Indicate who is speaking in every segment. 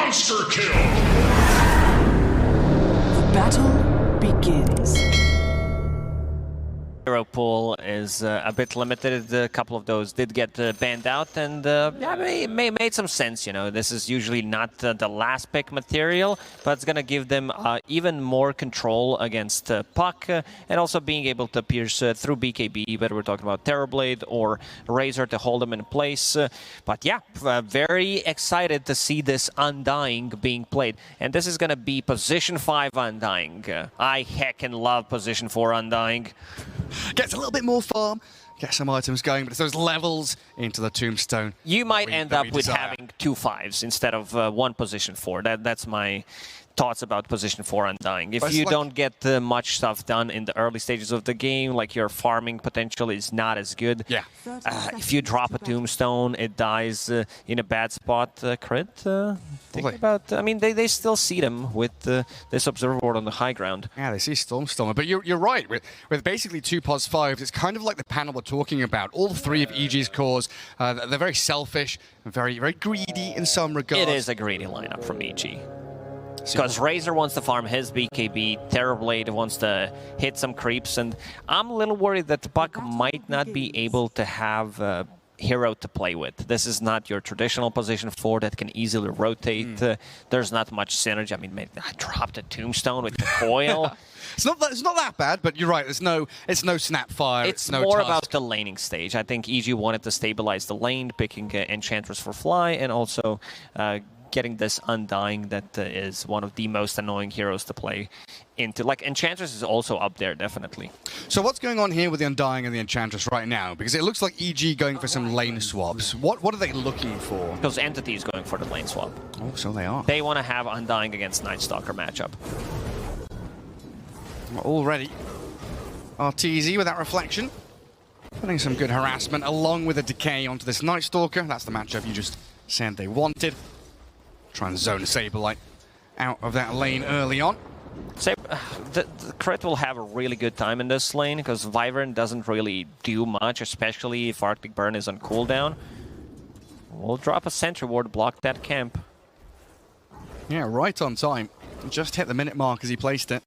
Speaker 1: Monster kill!
Speaker 2: Battle begins.
Speaker 3: Hero pool is a bit limited. A couple of those did get banned out, and yeah, made some sense. You know, this is usually not the last pick material, but it's gonna give them even more control against Puck, and also being able to pierce through BKB. Whether we're talking about Terrorblade or Razor to hold them in place. But yeah, very excited to see this Undying being played, and this is gonna be position 5 Undying. I heckin' love position 4 Undying.
Speaker 4: Gets a little bit more farm, get some items going, but it's those levels into the tombstone.
Speaker 3: You might end up with having 2 5s instead of 1 position 4. That's my thoughts about position 4 Undying. If you don't get much stuff done in the early stages of the game, like your farming potential is not as good.
Speaker 4: Yeah.
Speaker 3: If you drop a tombstone, it dies in a bad spot. Crit. Think about. I mean, they still see them with this observer board on the high ground.
Speaker 4: Yeah, they see Stormstormer, but you're right. With basically 2 pos 5s, it's kind of like the panel we're talking about. All 3 of EG's cores, they're very selfish and very greedy in some regards.
Speaker 3: It is a greedy lineup from EG. Because Razor wants to farm his BKB, Terrorblade wants to hit some creeps, and I'm a little worried that the Puck might not be able to have a hero to play with. This is not your traditional position 4 that can easily rotate. There's not much synergy. I mean, maybe I dropped a tombstone with the coil.
Speaker 4: It's not that bad, but you're right. It's no Snapfire.
Speaker 3: It's
Speaker 4: no
Speaker 3: more
Speaker 4: Tusk.
Speaker 3: about the laning stage. I think EG wanted to stabilize the lane, picking Enchantress for Fly, and also getting this Undying that is one of the most annoying heroes to play into. Like, Enchantress is also up there, definitely.
Speaker 4: So what's going on here with the Undying and the Enchantress right now? Because it looks like EG going for some lane swaps. What are they looking for?
Speaker 3: Because Entity is going for the lane swap.
Speaker 4: Oh, so they are.
Speaker 3: They want to have Undying against Night Stalker matchup.
Speaker 4: Already. RTZ with that reflection. Putting some good harassment along with a decay onto this Night Stalker. That's the matchup you just said they wanted. Try and zone Saberlight out of that lane early on.
Speaker 3: The Crit will have a really good time in this lane because Wyvern doesn't really do much, especially if Arctic Burn is on cooldown. We'll drop a sentry ward, block that camp.
Speaker 4: Yeah, right on time. Just hit the minute mark as he placed it.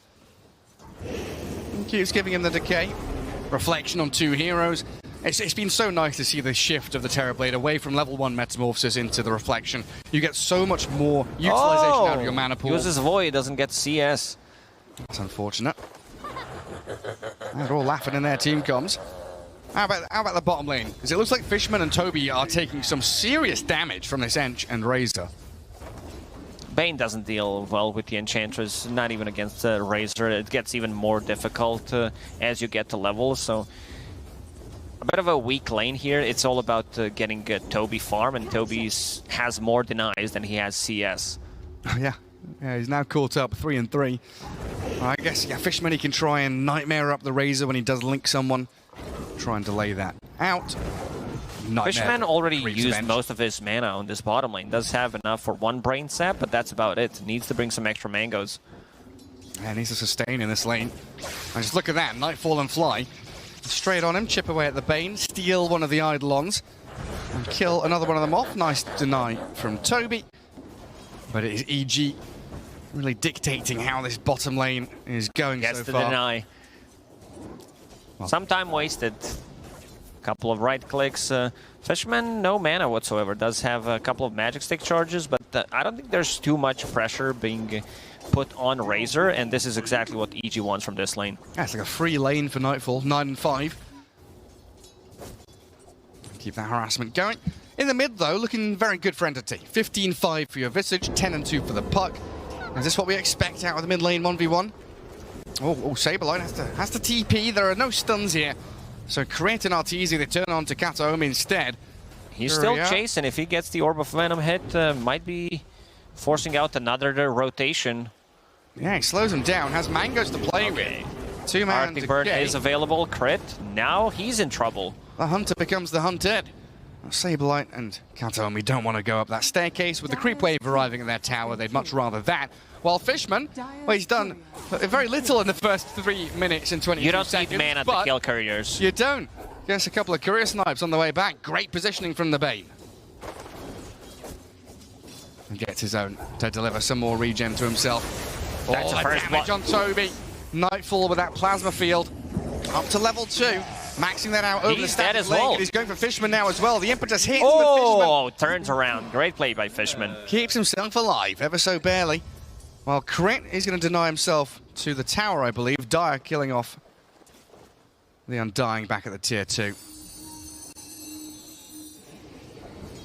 Speaker 4: And keeps giving him the decay. Reflection on 2 heroes. It's been so nice to see the shift of the Terrorblade away from level 1 Metamorphosis into the Reflection. You get so much more utilization out of your mana pool.
Speaker 3: Uses Void, doesn't get CS.
Speaker 4: That's unfortunate. They're all laughing in their team comms. How about the bottom lane? Because it looks like Fishman and Toby are taking some serious damage from this Ench and Razor.
Speaker 3: Bane doesn't deal well with the Enchantress, not even against Razor. It gets even more difficult as you get to level, so a bit of a weak lane here. It's all about getting Toby farm, and Toby has more denies than he has CS.
Speaker 4: Yeah, he's now caught up 3 and 3. I guess Fishman, he can try and nightmare up the Razor when he does link someone. Try and delay that out.
Speaker 3: Fishman already used most of his mana on this bottom lane. Does have enough for 1 brain sap, but that's about it. Needs to bring some extra mangoes.
Speaker 4: Yeah, needs to sustain in this lane. And just look at that, Nightfall and Fly. Straight on him, chip away at the Bane, steal one of the Eidolons, and kill another one of them off. Nice deny from Toby. But it is EG really dictating how this bottom lane is going
Speaker 3: Gets
Speaker 4: so
Speaker 3: the
Speaker 4: far.
Speaker 3: deny. Well, some time wasted. Couple of right clicks. Fishman, no mana whatsoever. Does have a couple of magic stick charges, but I don't think there's too much pressure being put on Razor, and this is exactly what EG wants from this lane.
Speaker 4: Yeah, it's like a free lane for Nightfall, 9 and 5. Keep that harassment going. In the mid, though, looking very good for Entity. 15-5 for your Visage, 10 and 2 for the Puck. Is this what we expect out of the mid lane 1v1? Oh, Saberlight has to TP. There are no stuns here. So create an Arteezy, they turn on to Kataomi instead.
Speaker 3: He's still chasing. If he gets the Orb of Venom hit, might be forcing out another rotation.
Speaker 4: Yeah, he slows him down, has mangoes to play with. 2-man
Speaker 3: Arctic Bird is available. Crit. Now he's in trouble.
Speaker 4: The hunter becomes the hunted. Saberlight and Kataomi don't want to go up that staircase. With the creep wave arriving at their tower, they'd much rather that. While Fishman, well, he's done very little in the first 3 minutes and 22 seconds.
Speaker 3: You don't need mana to kill couriers.
Speaker 4: You don't. Gets a couple of courier snipes on the way back. Great positioning from the Bane. And gets his own to deliver some more regen to himself.
Speaker 3: That's the first
Speaker 4: damage on Toby. Nightfall with that plasma field. Up to level 2. Maxing that out over the
Speaker 3: He's dead
Speaker 4: static
Speaker 3: as
Speaker 4: link.
Speaker 3: well.
Speaker 4: And he's going for Fishman now as well. The impetus hits, but
Speaker 3: Oh, turns around. Great play by Fishman.
Speaker 4: Fishman keeps himself alive, ever so barely. While Crit is going to deny himself to the tower, I believe. Dire killing off the Undying back at the tier 2.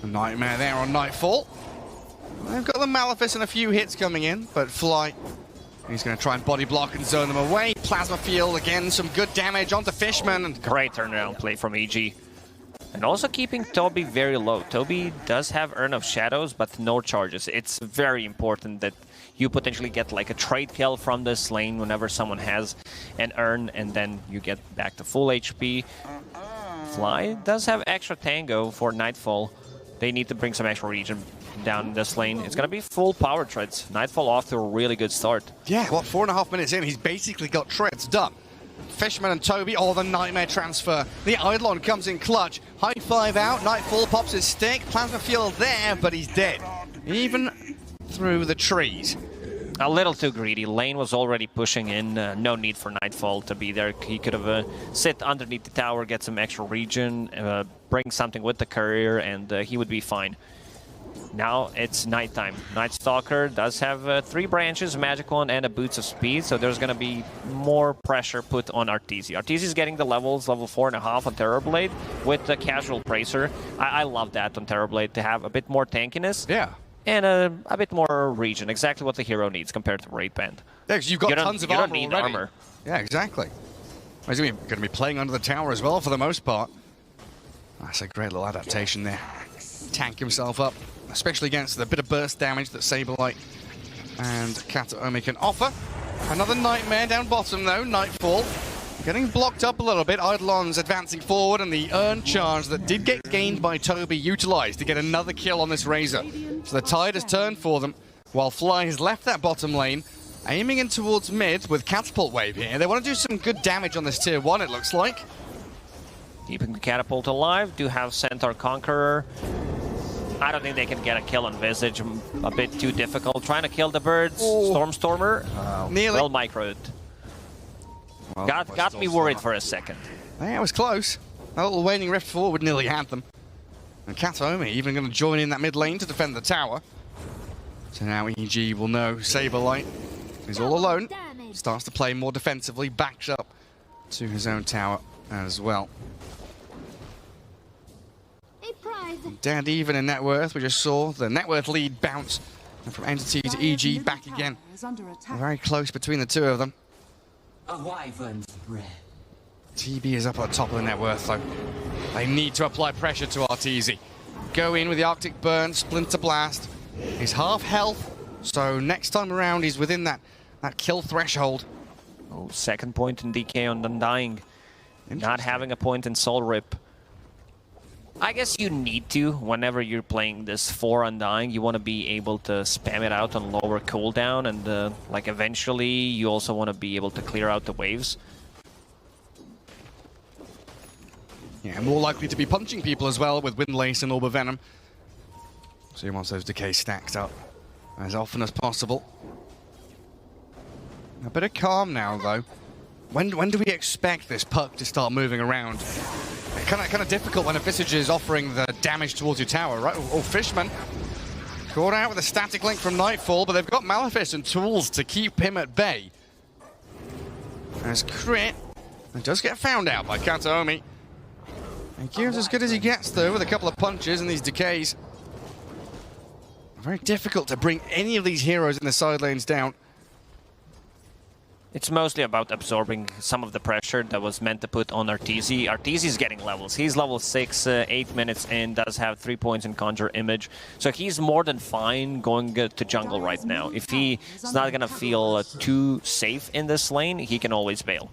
Speaker 4: A nightmare there on Nightfall. They've got the Malefice and a few hits coming in, but Fly, he's going to try and body block and zone them away. Plasma field, again, some good damage onto Fishman. And
Speaker 3: Great turnaround play from EG. And also keeping Toby very low. Toby does have Urn of Shadows, but no charges. It's very important that you potentially get like a trade kill from this lane whenever someone has an Urn, and then you get back to full HP. Fly does have extra Tango for Nightfall. They need to bring some extra regen down this lane. It's going to be full power treads. Nightfall off to a really good start.
Speaker 4: yeah, what, 4.5 minutes in, he's basically got treads done. Fishman and Toby, the nightmare transfer. The Eidolon comes in clutch. High five out, Nightfall pops his stick. Plasma field there, but he's dead. Even through the trees.
Speaker 3: A little too greedy. Lane was already pushing in. No need for Nightfall to be there. He could have sit underneath the tower, get some extra regen, bring something with the courier, and he would be fine. Now it's nighttime. Night Stalker does have 3 branches, Magic Wand, and a Boots of Speed, so there's going to be more pressure put on Arteezy. Arteezy's getting the levels, level 4.5 on Terrorblade with the Casual Bracer. I love that on Terrorblade, to have a bit more tankiness.
Speaker 4: Yeah.
Speaker 3: And a bit more regen, exactly what the hero needs compared to Raid Band.
Speaker 4: Yeah, because you've got tons of armor
Speaker 3: You don't need
Speaker 4: already.
Speaker 3: armor.
Speaker 4: Yeah, exactly. He's going to be playing under the tower as well for the most part. That's a great little adaptation there. Tank himself up, especially against the bit of burst damage that Saberlight and Kataomi can offer. Another nightmare down bottom though, Nightfall. Getting blocked up a little bit. Eidolon's advancing forward, and the Urn charge that did get gained by Toby utilized to get another kill on this Razor. So the tide has turned for them, while Fly has left that bottom lane, aiming in towards mid with Catapult Wave here. They want to do some good damage on this tier 1, it looks like.
Speaker 3: Keeping the Catapult alive, do have Centaur Conqueror. I don't think they can get a kill on Visage, a bit too difficult. Trying to kill the birds, Stormstormer,
Speaker 4: Nearly.
Speaker 3: well microed.
Speaker 4: Well,
Speaker 3: Got me worried for a second.
Speaker 4: Yeah, it was close. That little waning rift forward nearly had them. And Kataomi even going to join in that mid lane to defend the tower. So now EG will know Saberlight is all alone. Starts to play more defensively, backs up to his own tower as well. Dead even in net worth. We just saw the net worth lead bounce from Entity to EG back again. Very close between the two of them.
Speaker 2: A wyvern's breath.
Speaker 4: TB is up at the top of the net worth though. They need to apply pressure to Arteezy. Go in with the Arctic Burn, Splinter Blast. He's half health, so next time around he's within that kill threshold.
Speaker 3: Oh, second point in DK on Undying. Not having a point in Soul Rip. I guess you need to, whenever you're playing this for Undying, you want to be able to spam it out on lower cooldown, and like eventually you also want to be able to clear out the waves.
Speaker 4: Yeah, more likely to be punching people as well with Windlace and Orb of Venom. So he wants those decay stacks up as often as possible. A bit of calm now though. When do we expect this puck to start moving around? Kind of difficult when a Visage is offering the damage towards your tower, right? Oh, Fishman caught out with a static link from Nightfall, but they've got Malefice and tools to keep him at bay. As Crit does get found out by Kataomi. And Kieran's as good as he gets though, with a couple of punches and these decays. Very difficult to bring any of these heroes in the side lanes down.
Speaker 3: It's mostly about absorbing some of the pressure that was meant to put on Arteezy. Arteezy's getting levels. He's level 6, 8 minutes in, does have 3 points in Conjure Image. So he's more than fine going to jungle right now. If he's not going to feel too safe in this lane, he can always bail.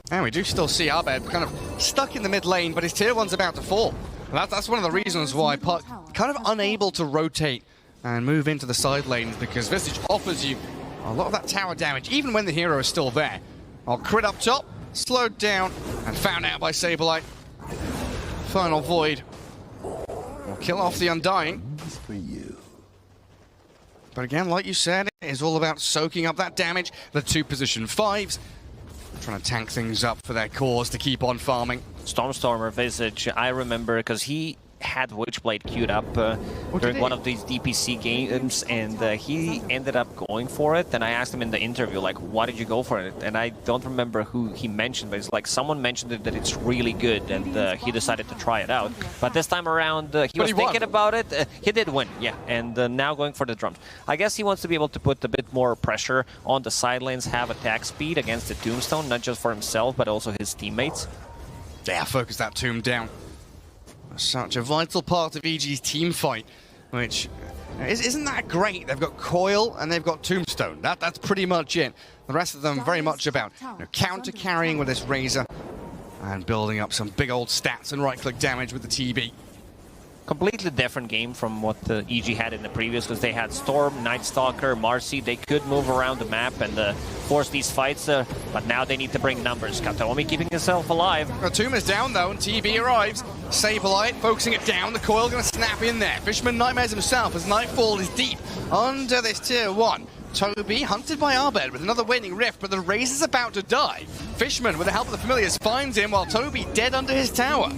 Speaker 4: And we do still see Abed kind of stuck in the mid lane, but his tier 1's about to fall. And that's one of the reasons why Puck kind of unable to rotate and move into the side lanes, because Visage offers you a lot of that tower damage, even when the hero is still there. I'll Crit up top, slowed down, and found out by Saberlight. Final Void will kill off the Undying.
Speaker 1: For you.
Speaker 4: But again, like you said, it is all about soaking up that damage. The 2 position 5s, trying to tank things up for their cause to keep on farming.
Speaker 3: Stormstormer Visage, I remember because he had Witchblade queued up during one of these DPC games, and he ended up going for it. And I asked him in the interview, like, why did you go for it? And I don't remember who he mentioned, but it's like someone mentioned it, that it's really good, and he decided to try it out. But this time around, he was thinking about it. He did win, yeah, and now going for the drums. I guess he wants to be able to put a bit more pressure on the side lanes, have attack speed against the Tombstone, not just for himself, but also his teammates.
Speaker 4: Yeah, focus that tomb down. Such a vital part of EG's team fight, which isn't that great. They've got Coil and they've got Tombstone. That's pretty much it. The rest of them very much about counter-carrying with this Razor and building up some big old stats and right-click damage with the TB.
Speaker 3: Completely different game from what the EG had in the previous, because they had Storm, Night Stalker, Marcy. They could move around the map and force these fights, but now they need to bring numbers. Kataomi keeping himself alive.
Speaker 4: The tomb is down though, and TB arrives. Saberlight focusing it down. The Coil going to snap in there. Fisherman Nightmares himself as Nightfall is deep under this tier 1. Toby hunted by Arbed with another waning rift, but the Razor's about to die. Fishman, with the help of the familiars, finds him while Toby dead under his tower.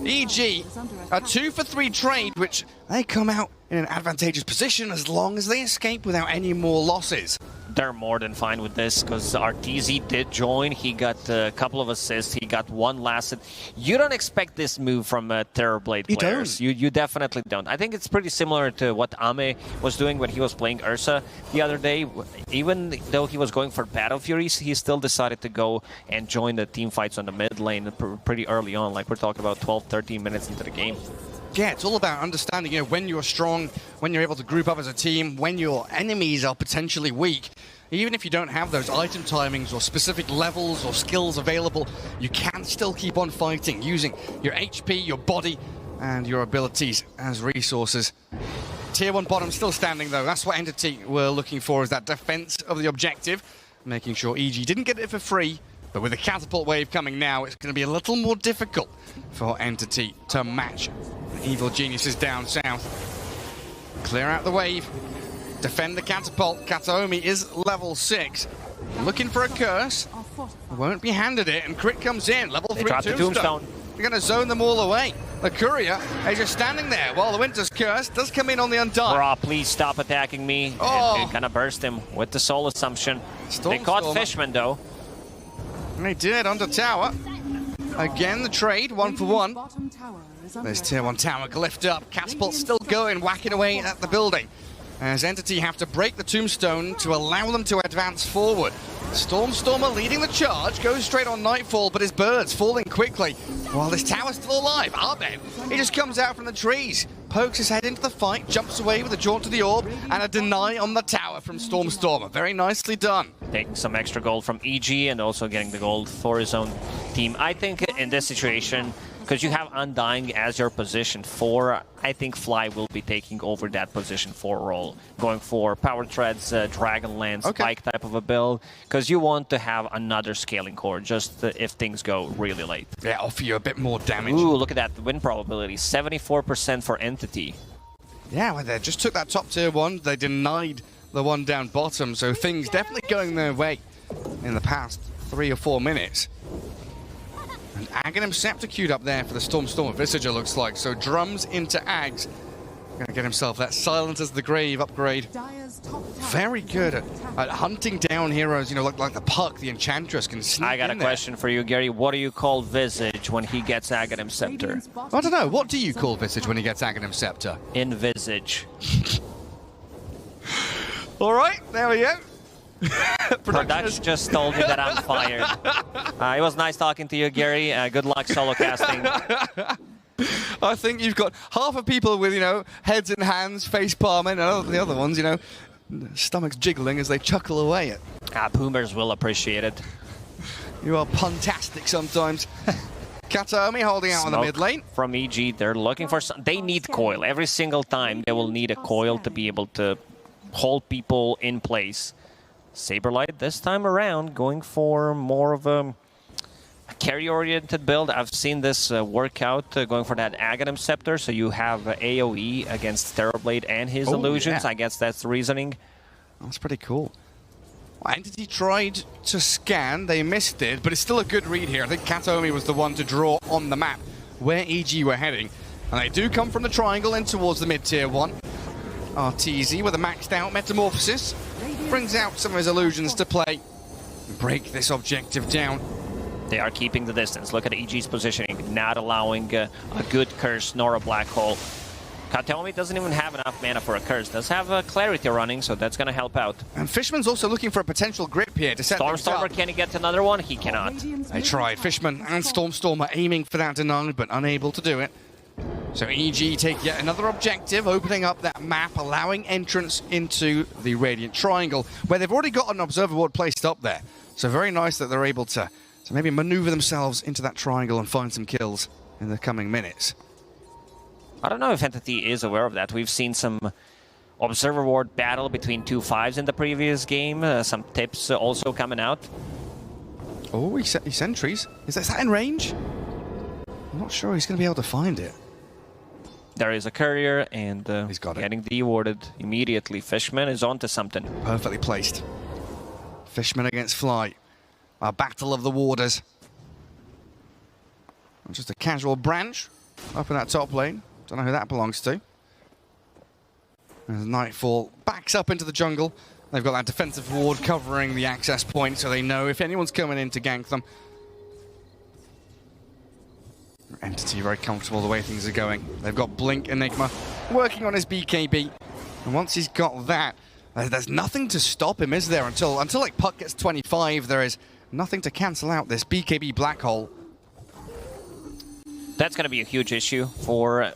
Speaker 4: EG, a 2-for-3 trade, which they come out in an advantageous position as long as they escape without any more losses.
Speaker 3: They're more than fine with this, because Arteezy did join. He got a couple of assists. He got one last hit. You don't expect this move from Terrorblade players. You definitely don't. I think it's pretty similar to what Ame was doing when he was playing Ursa the other day. Even though he was going for Battle Furies, he still decided to go and join the team fights on the mid lane pretty early on. Like, we're talking about 12, 13 minutes into the game.
Speaker 4: Yeah, it's all about understanding, when you're strong, when you're able to group up as a team, when your enemies are potentially weak. Even if you don't have those item timings or specific levels or skills available, you can still keep on fighting using your HP, your body, and your abilities as resources. Tier 1 bottom still standing though. That's what Entity were looking for, is that defense of the objective, making sure EG didn't get it for free. But with the catapult wave coming now, it's going to be a little more difficult for Entity to match Evil Geniuses down south. Clear out the wave. Defend the catapult. Kataomi is level 6. Looking for a curse. Won't be handed it, and crit comes in. Level 3 Tombstone. They're going to zone them all away. The Courier is just standing there while the Winter's Curse does come in on the Undying.
Speaker 3: Bro, please stop attacking me.
Speaker 4: Oh.
Speaker 3: It kind of burst him with the Soul Assumption. They caught Fishman though.
Speaker 4: They did under tower. Again, the trade, 1 for 1. There's tier 1 tower glyphed up. Catapult still going, whacking away at the building. As Entity have to break the Tombstone to allow them to advance forward. Stormstormer leading the charge, goes straight on Nightfall, but his birds falling quickly. While this tower's still alive, Arbed, he just comes out from the trees, pokes his head into the fight, jumps away with a jaunt to the orb, and a deny on the tower from Stormstormer. Very nicely done.
Speaker 3: Taking some extra gold from EG and also getting the gold for his own team. I think in this situation, because you have Undying as your position 4, I think Fly will be taking over that position 4 role, going for Power Treads, Dragonlance, Spike type of a build, because you want to have another scaling core just if things go really late.
Speaker 4: Yeah, offer you a bit more damage.
Speaker 3: Ooh, look at that win probability, 74% for Entity.
Speaker 4: Yeah, well, they just took that top tier 1, they denied the one down bottom, so things definitely going their way in the past 3 or 4 minutes. And Aghanim Scepter queued up there for the Stormstormer Visager, looks like. So drums into Ags. Gonna get himself that Silent as the Grave upgrade. Very good at hunting down heroes, like the Puck, the Enchantress can sneak in.
Speaker 3: I got a question for you, Gary. What do you call Visage when he gets Aghanim Scepter?
Speaker 4: I don't know. What do you call Visage when he gets Aghanim Scepter?
Speaker 3: Envisage.
Speaker 4: All right, there we go.
Speaker 3: Production just told me that I'm fired. It was nice talking to you, Gary. Good luck solo casting.
Speaker 4: I think you've got half of people with, heads in hands, face palming, and the other ones, stomachs jiggling as they chuckle away at.
Speaker 3: Boomers will appreciate it.
Speaker 4: You are puntastic sometimes. Kataomi holding out on the mid lane.
Speaker 3: From EG, they're looking for some. They need coil. Every single time they will need a coil to be able to hold people in place. Saberlight this time around going for more of a carry-oriented build. I've seen this work out going for that Aghanim Scepter, so you have AoE against Terrorblade and his illusions.
Speaker 4: Yeah.
Speaker 3: I guess that's the reasoning.
Speaker 4: That's pretty cool. Well, Entity tried to scan, they missed it, but it's still a good read here. I think Kataomi was the one to draw on the map where EG were heading. And they do come from the triangle in towards the mid-tier 1. RTZ with a maxed out Metamorphosis brings out some of his illusions to play. Break this objective down.
Speaker 3: They are keeping the distance. Look at EG's positioning, not allowing a good curse nor a black hole. Kataomi doesn't even have enough mana for a curse. Does have a clarity running, so that's going to help out.
Speaker 4: And Fishman's also looking for a potential grip here to set things up.
Speaker 3: Stormstormer, can he get another one? He cannot.
Speaker 4: They tried. Fishman and Stormstormer aiming for that deny, but unable to do it. So EG take yet another objective, opening up that map, allowing entrance into the Radiant Triangle, where they've already got an observer ward placed up there. So very nice that they're able to maybe maneuver themselves into that triangle and find some kills in the coming minutes.
Speaker 3: I don't know if Entity is aware of that. We've seen some observer ward battle between 2 5s in the previous game. Some tips also coming out.
Speaker 4: Oh, he sentries. Is that in range? I'm not sure he's going to be able to find it.
Speaker 3: There is a courier, and
Speaker 4: he's got it.
Speaker 3: Getting dewarded immediately. Fishman is onto something.
Speaker 4: Perfectly placed. Fishman against Fly. A battle of the warders. Just a casual branch up in that top lane. Don't know who that belongs to. As Nightfall backs up into the jungle. They've got that defensive ward covering the access point, so they know if anyone's coming in to gank them. Entity very comfortable the way things are going. They've got Blink Enigma working on his BKB. And once he's got that, there's nothing to stop him, is there? Until like Puck gets 25, there is nothing to cancel out this BKB black hole.
Speaker 3: That's going to be a huge issue for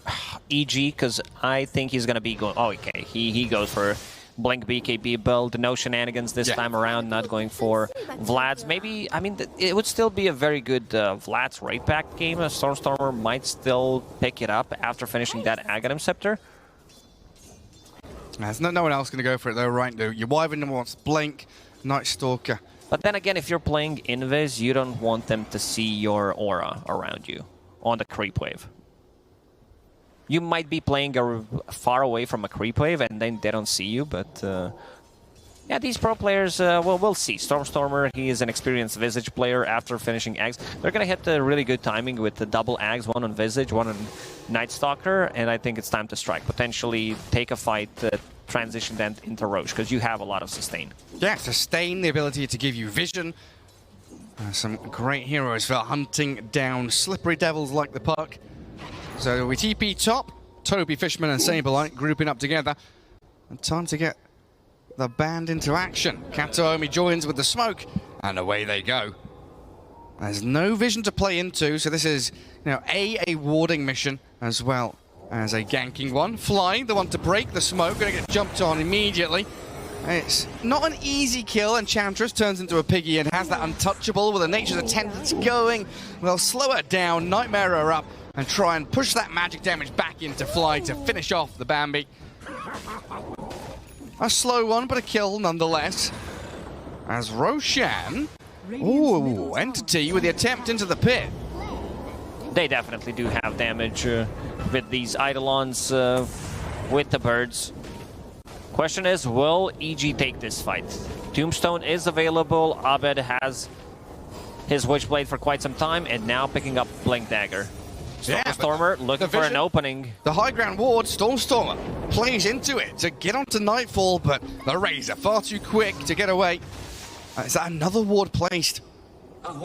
Speaker 3: EG, because I think he's going to be going... Oh, okay. He goes for Blink BKB build. No shenanigans this time around, not going for Vlad's. Maybe, I mean, it would still be a very good Vlad's right back game. Stormstormer might still pick it up after finishing that Aghanim Scepter.
Speaker 4: There's no one else going to go for it, though, right? Your Wyvern wants Blink, Night Stalker.
Speaker 3: But then again, if you're playing Invis, you don't want them to see your aura around you on the creep wave. You might be playing far away from a creep wave and then they don't see you, but yeah, these pro players, well, we'll see. Stormstormer, he is an experienced Visage player after finishing Ags. They're going to hit the really good timing with the double Ags, one on Visage, one on Night Stalker, and I think it's time to strike. Potentially take a fight, transition then into Roche, because you have a lot of sustain.
Speaker 4: Yeah, sustain, the ability to give you vision. Some great heroes for hunting down slippery devils like the Puck. So we TP top, Toby, Fishman and Saberlight grouping up together. And time to get the band into action. Kataomi joins with the smoke, and away they go. There's no vision to play into, so this is, you know, a warding mission as well as a ganking one. Fly, the one to break the smoke, gonna get jumped on immediately. It's not an easy kill. Enchantress turns into a piggy and has that untouchable with a Nature's Attendants going. They'll slow her down, nightmare her up, and try and push that magic damage back into Fly to finish off the Bambi. A slow one, but a kill nonetheless. As Roshan, ooh, Entity with the attempt into the pit.
Speaker 3: They definitely do have damage with these Eidolons with the birds. Question is, will EG take this fight? Tombstone is available. Abed has his Witchblade for quite some time, and now picking up Blink Dagger. Stormstormer looking for an opening.
Speaker 4: The high ground ward, Stormstormer, plays into it to get onto Nightfall, but the Razor far too quick to get away. Is that another ward placed?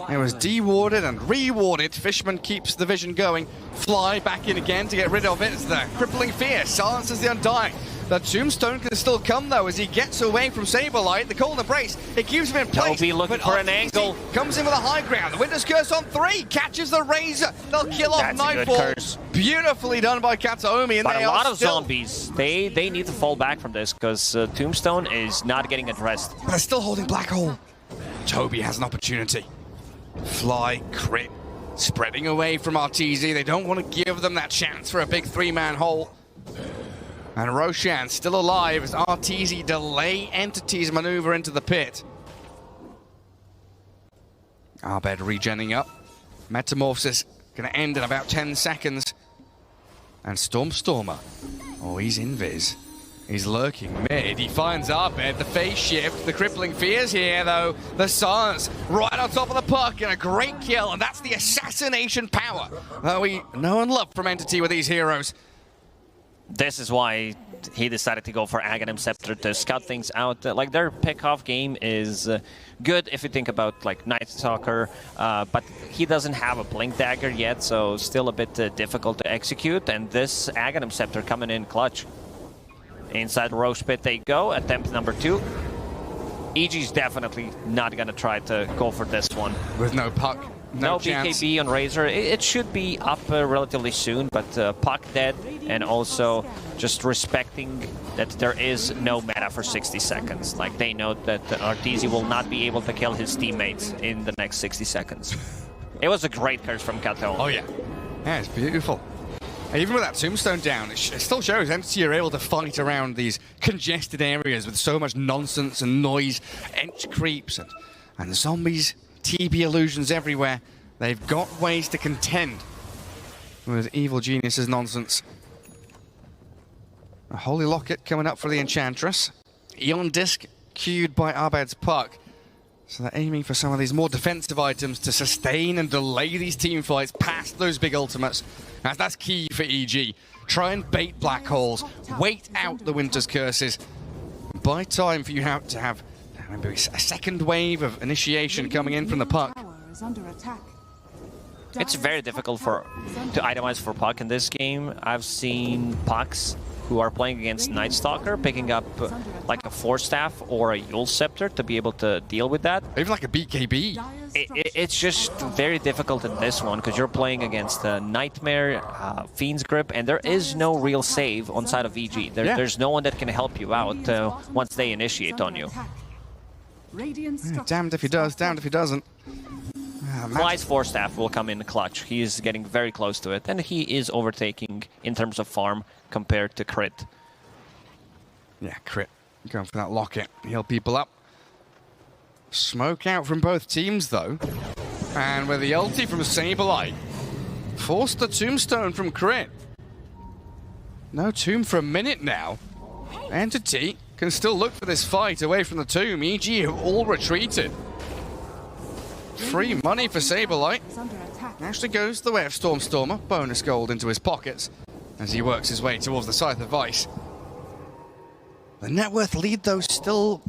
Speaker 4: It was dewarded and rewarded. Fishman keeps the vision going. Fly back in again to get rid of it. It's the crippling fear. Silences the Undying. The Tombstone can still come, though, as he gets away from Saberlight. The Cold Embrace, it keeps him in place.
Speaker 3: Toby looking for an angle.
Speaker 4: Comes in with a high ground. The Winter's Curse on 3. Catches the Razor. They'll kill off Nightfall. Beautifully done by Kataomi. And
Speaker 3: but
Speaker 4: they
Speaker 3: a lot
Speaker 4: are
Speaker 3: of zombies. They need to fall back from this, because Tombstone is not getting addressed.
Speaker 4: But they're still holding Black Hole. Toby has an opportunity. Fly, crit. Spreading away from RTZ. They don't want to give them that chance for a big 3-man hole. And Roshan still alive as RTZ delay Entity's maneuver into the pit. Abed regenning up. Metamorphosis going to end in about 10 seconds. And Stormer. Oh, he's invis. He's lurking mid. He finds Arbed, the phase shift, the crippling fears here, though. The silence right on top of the puck, and a great kill, and that's the assassination power that we know and love from Entity with these heroes.
Speaker 3: This is why he decided to go for Aghanim Scepter to scout things out. Like, their pick-off game is good if you think about, like, Night Stalker, but he doesn't have a Blink Dagger yet, so still a bit difficult to execute, and this Aghanim Scepter coming in clutch. Inside Roche Pit they go, attempt number 2. EG's definitely not gonna try to go for this one.
Speaker 4: With no puck, no chance.
Speaker 3: BKB on Razor. It should be up relatively soon, but puck dead, and also just respecting that there is no meta for 60 seconds. Like, they know that Arteezy will not be able to kill his teammates in the next 60 seconds. It was a great curse from Kato.
Speaker 4: Oh yeah. Yeah, it's beautiful. Even with that tombstone down, it still shows Entity are able to fight around these congested areas with so much nonsense and noise, ench creeps and zombies, TB illusions everywhere. They've got ways to contend with Evil Genius's nonsense. A Holy Locket coming up for the Enchantress. Eon Disc queued by Arbed's puck. So they're aiming for some of these more defensive items to sustain and delay these team fights past those big ultimates. That's key for EG. Try and bait black holes, wait out the Winter's Curses. Buy time for you to have maybe a second wave of initiation coming in from the puck.
Speaker 3: It's very difficult to itemize for puck in this game. I've seen pucks who are playing against Night Stalker picking up like a Force Staff or a Yule Scepter to be able to deal with that.
Speaker 4: Even like a BKB.
Speaker 3: It's just very difficult in this one because you're playing against a Nightmare, Fiend's Grip, and there is no real save on side of EG. There's no one that can help you out once they initiate on you.
Speaker 4: Yeah, damned if he does, damned if he doesn't.
Speaker 3: Fly's Force Staff will come in clutch. He is getting very close to it, and he is overtaking in terms of farm compared to Crit.
Speaker 4: Yeah, Crit. Going for that locket. Heal people up. Smoke out from both teams, though. And with the ulti from Saberlight, forced the tombstone from Crit. No tomb for a minute now. Entity can still look for this fight away from the tomb. EG have all retreated. Free money for Saberlight. Actually goes the way of Stormer. Bonus gold into his pockets as he works his way towards the Scythe of Vice. The net worth lead, though, still,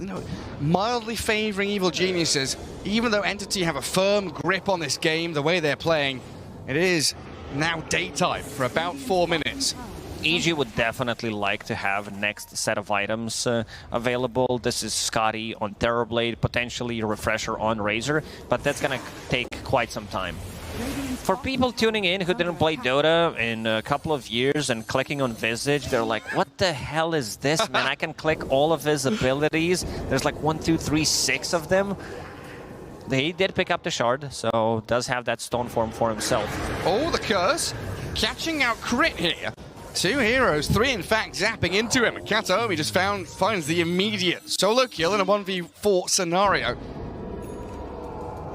Speaker 4: mildly favoring Evil Geniuses. Even though Entity have a firm grip on this game, the way they're playing, it is now daytime for about 4 minutes.
Speaker 3: EG would definitely like to have next set of items available. This is Scotty on Terrorblade, potentially a refresher on Razor, but that's gonna take quite some time. For people tuning in who didn't play Dota in a couple of years and clicking on Visage, they're like, what the hell is this, man? I can click all of his abilities. There's like 1, 2, 3, 6 of them. He did pick up the shard, so does have that stone form for himself.
Speaker 4: Oh, the curse! Catching out Crit here. 2 heroes, 3 in fact, zapping into him. Kataomi just finds the immediate solo kill in a 1v4 scenario.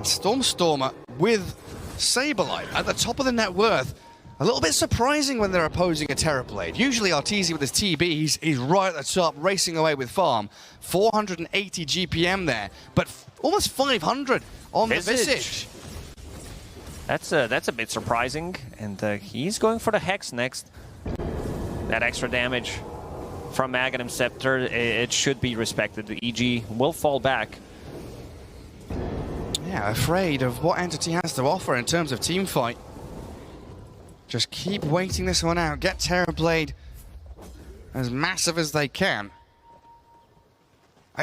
Speaker 4: Stormer with Saberlight at the top of the net worth. A little bit surprising when they're opposing a Terrorblade. Usually Arteezy with his TB, he's right at the top, racing away with farm. 480 GPM there, but almost 500 on the Visage.
Speaker 3: That's a bit surprising, and he's going for the Hex next. That extra damage from Aghanim Scepter, it should be respected. The EG will fall back.
Speaker 4: Yeah, afraid of what Entity has to offer in terms of team fight. Just keep waiting this one out. Get Terrorblade as massive as they can.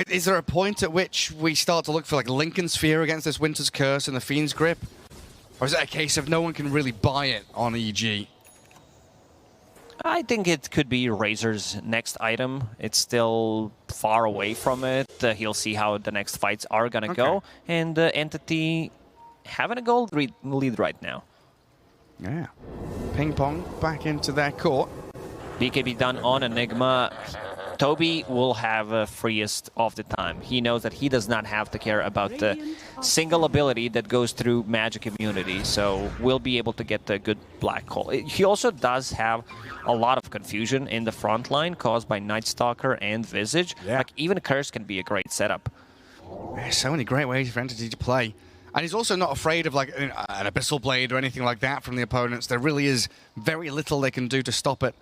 Speaker 4: Is there a point at which we start to look for like Lincoln Sphere against this Winter's Curse and the Fiend's Grip? Or is it a case of no one can really buy it on EG?
Speaker 3: I think it could be Razor's next item. It's still far away from it. He'll see how the next fights are gonna go. And Entity having a gold lead right now.
Speaker 4: Yeah. Ping pong back into their court.
Speaker 3: BKB done on Enigma. Toby will have freest of the time. He knows that he does not have to care about the single ability that goes through magic immunity, so we'll be able to get a good black hole. He also does have a lot of confusion in the front line caused by Night Stalker and Visage.
Speaker 4: Yeah.
Speaker 3: Like, even Curse can be a great setup.
Speaker 4: There's so many great ways for Entity to play. And he's also not afraid of like an Abyssal Blade or anything like that from the opponents. There really is very little they can do to stop it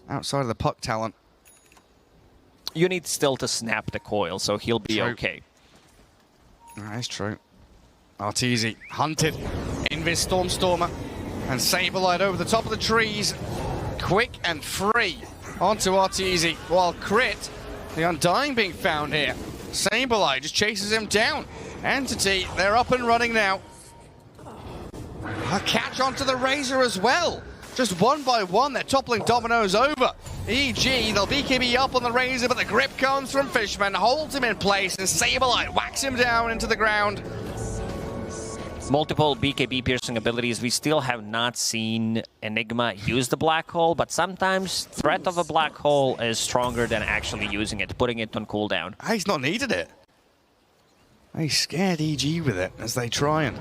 Speaker 4: outside of the puck talent.
Speaker 3: You need still to snap the coil, so he'll be okay.
Speaker 4: That is true. Arteezy hunted. Invis Stormstormer and Saberlight over the top of the trees. Quick and free onto Arteezy. While Crit, the Undying being found here. Saberlight just chases him down. Entity, they're up and running now. A catch onto the Razor as well. Just one by one, they're toppling dominoes over. EG, they'll BKB up on the Razor, but the grip comes from Fishman, holds him in place, and Saberlight whacks him down into the ground.
Speaker 3: Multiple BKB piercing abilities. We still have not seen Enigma use the black hole, but sometimes threat of a black hole is stronger than actually using it, putting it on cooldown.
Speaker 4: He's not needed it. He scared EG with it as they try and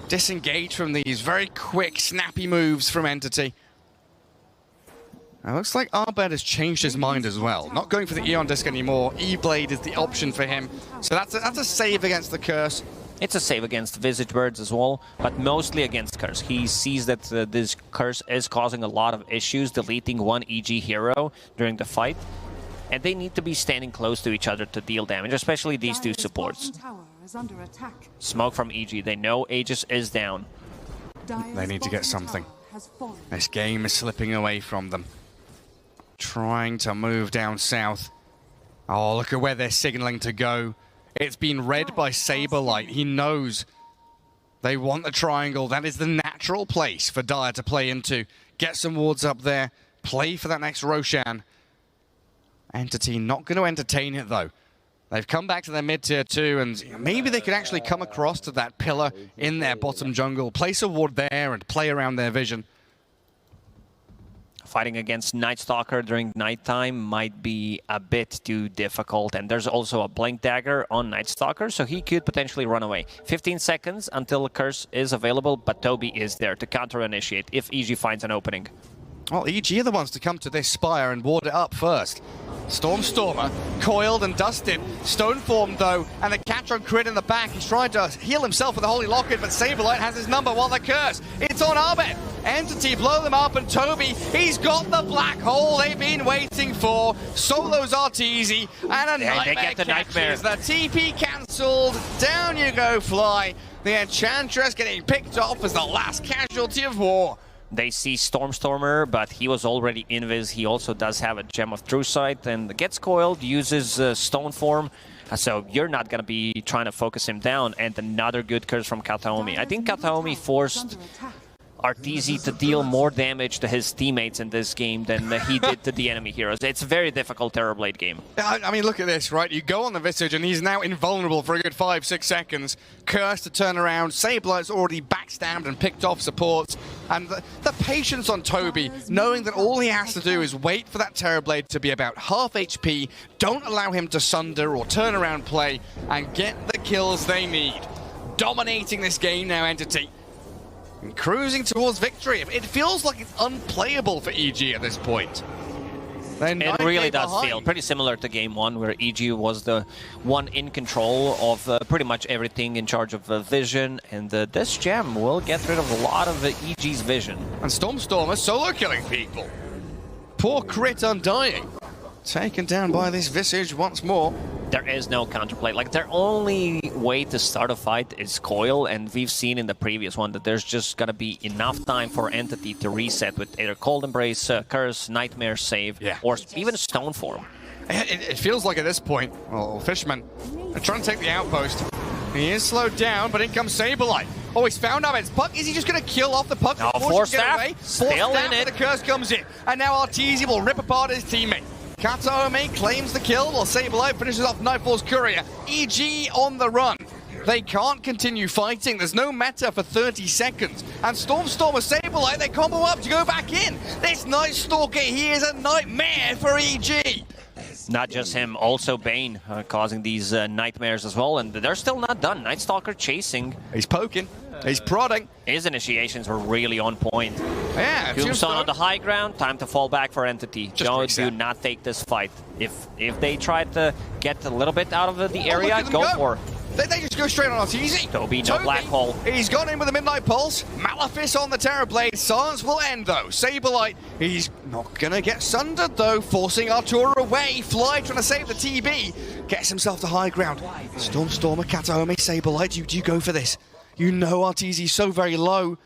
Speaker 4: disengage from these very quick, snappy moves from Entity. Now, looks like Arbed has changed his mind as well. Not going for the Eon Disc anymore. E-Blade is the option for him. So that's a save against the Curse.
Speaker 3: It's a save against Visage Birds as well, but mostly against Curse. He sees that this Curse is causing a lot of issues, deleting one EG hero during the fight. And they need to be standing close to each other to deal damage, especially these two supports. Smoke from EG. They know Aegis is down.
Speaker 4: They need to get something. This game is slipping away from them. Trying to move down south. Oh, look at where they're signaling to go. It's been read by Saberlight. He knows they want the triangle. That is the natural place for Dire to play into. Get some wards up there. Play for that next Roshan. Entity not going to entertain it, though. They've come back to their mid-tier 2, and maybe they could actually come across to that pillar in their bottom jungle, place a ward there, and play around their vision.
Speaker 3: Fighting against Night Stalker during nighttime might be a bit too difficult, and there's also a Blink Dagger on Night Stalker, so he could potentially run away. 15 seconds until the Curse is available, but Toby is there to counter-initiate if EG finds an opening.
Speaker 4: Well, EG are the ones to come to this spire and ward it up first. Stormstormer, coiled and dusted. Stone formed, though, and the catch on Crit in the back. He's trying to heal himself with the Holy Locket, but Saberlight has his number while the Curse. It's on Arbed. Entity blow them up, and Toby, he's got the black hole they've been waiting for. Solos Arteezy, and a Nightmare catches. The TP cancelled. Down you go, Fly. The Enchantress getting picked off as the last casualty of war.
Speaker 3: They see Stormstormer, but he was already invis. He also does have a Gem of True Sight and gets coiled, uses Stone Form. So you're not going to be trying to focus him down. And another good Curse from Kataomi. I think Kataomi forced Arteezy to deal more damage to his teammates in this game than he did to the enemy heroes. It's a very difficult Terrorblade game.
Speaker 4: I mean, look at this, right? You go on the Visage, and he's now invulnerable for a good 5-6 seconds. Curse to turn around. Sablight's already backstabbed and picked off supports. And the patience on Toby, knowing that all he has to do is wait for that Terrorblade to be about half HP, don't allow him to sunder or turn around play, and get the kills they need. Dominating this game now, Entity. And cruising towards victory. It feels like it's unplayable for EG at this point.
Speaker 3: It really does feel pretty similar to Game 1, where EG was the one in control of pretty much everything, in charge of vision, and this gem will get rid of a lot of EG's vision.
Speaker 4: And Stormstormer solo killing people. Poor Crit Undying. Taken down by this Visage once more.
Speaker 3: There is no counterplay. Like, their only way to start a fight is Coil, and we've seen in the previous one that there's just gonna be enough time for Entity to reset with either Cold Embrace, Curse, Nightmare Save, or even Stone Form.
Speaker 4: It feels like at this point, well, Fishman are trying to take the outpost. He is slowed down, but in comes Saberlight. Oh, he's found Arbed's puck. Is he just going to kill off the puck?
Speaker 3: No, Force Staff, still in it.
Speaker 4: The Curse comes in, and now Arteezy will rip apart his teammate. Kataomi claims the kill while Saberlight finishes off Nightfall's courier. EG on the run. They can't continue fighting. There's no meta for 30 seconds. And Stormstormer, Saberlight, they combo up to go back in. This Night Stalker, he is a nightmare for EG.
Speaker 3: Not just him, also Bane causing these nightmares as well, and they're still not done. Night Stalker chasing.
Speaker 4: He's poking. He's prodding.
Speaker 3: His initiations were really on point.
Speaker 4: Yeah,
Speaker 3: Tombstone on the high ground, time to fall back for Entity. Do not take this fight. If they try to get a little bit out of the area, go for it.
Speaker 4: They just go straight on Arteezy.
Speaker 3: Toby, no black hole.
Speaker 4: He's gone in with a Midnight Pulse. Malefice on the Terrorblade. Silence will end, though. Saberlight, he's not going to get sundered, though. Forcing Artura away. Fly trying to save the TB. Gets himself to high ground. Stormer, Katahome, Saberlight. Do you go for this? You know Arteezy's so very low.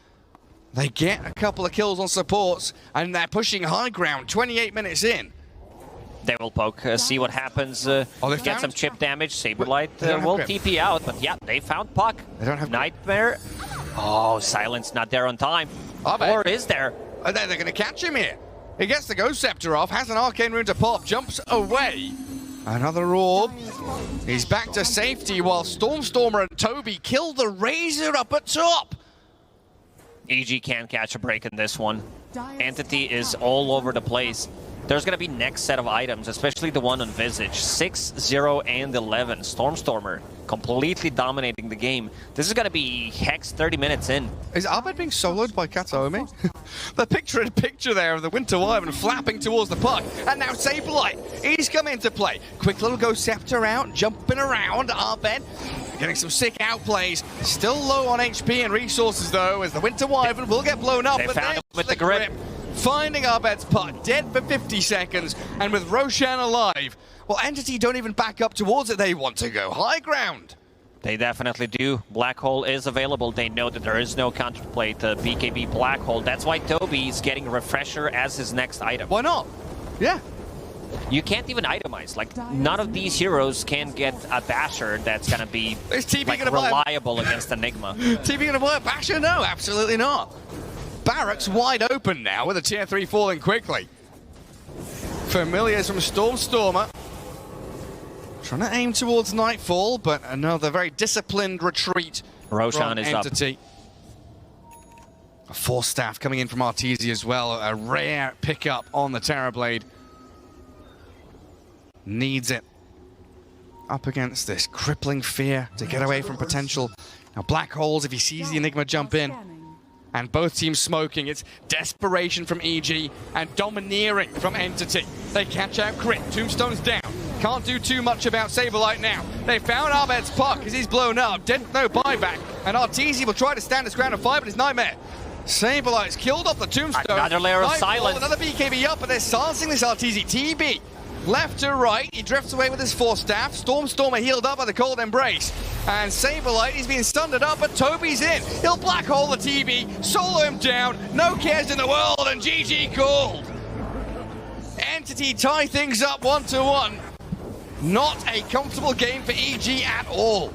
Speaker 4: They get a couple of kills on supports, and they're pushing high ground 28 minutes in.
Speaker 3: They will poke, see what happens, get some chip damage. Saberlight will TP out, but yeah, they found Puck.
Speaker 4: They don't have
Speaker 3: Nightmare. Oh, Silence not there on time. Or is there?
Speaker 4: They're going to catch him here. He gets the Ghost Scepter off, has an Arcane Rune to pop, jumps away. Another orb. He's back to safety while Stormer and Toby kill the Razor up at top.
Speaker 3: EG can't catch a break in this one. Entity is all over the place. There's going to be next set of items, especially the one on Visage. 6, 0, and 11. Stormer completely dominating the game. This is going to be Hex 30 minutes in.
Speaker 4: Is Abed being soloed by Katahome? The picture there of the Winter Wyvern flapping towards the puck. And now Saberlight, he's come into play. Quick little Ghost Scepter out, jumping around. Abed getting some sick outplays. Still low on HP and resources, though, as the Winter Wyvern will get blown up.
Speaker 3: They found him with the grip.
Speaker 4: Finding Abed's puck, dead for 50 seconds, and with Roshan alive, well, Entity don't even back up towards it. They want to go high ground.
Speaker 3: They definitely do. Black Hole is available. They know that there is no counterplay to BKB Black Hole. That's why Toby's getting Refresher as his next item.
Speaker 4: Why not? Yeah.
Speaker 3: You can't even itemize. Like, none of these heroes can get a Basher that's going to be like, reliable against Enigma.
Speaker 4: TB going to buy a Basher? No, absolutely not. Barracks wide open now with a tier 3 falling quickly. Familiars from Stormer. Trying to aim towards Nightfall, but another very disciplined retreat.
Speaker 3: Roshan is
Speaker 4: Entity. A Force Staff coming in from Arteezy as well. A rare pickup on the Terrorblade. Needs it. Up against this crippling fear to get away from potential. Now Black Holes, if he sees the Enigma jump in. And both teams smoking. It's desperation from EG and domineering from Entity. They catch out Crit. Tombstone's down. Can't do too much about Saberlight now. They found Abed's puck as he's blown up. Didn't no buyback. And Arteezy will try to stand his ground and fight, but it's Nightmare. Saberlight's killed off the Tombstone.
Speaker 3: Another layer of silence.
Speaker 4: Another BKB up, but they're silencing this Arteezy. TB. Left to right, he drifts away with his Force Staff. Stormer healed up by the Cold Embrace. And Saberlight, he's being stunned up, but Toby's in. He'll Black Hole the TB, solo him down, no cares in the world, and GG called. Entity tie things up 1-1. Not a comfortable game for EG at all.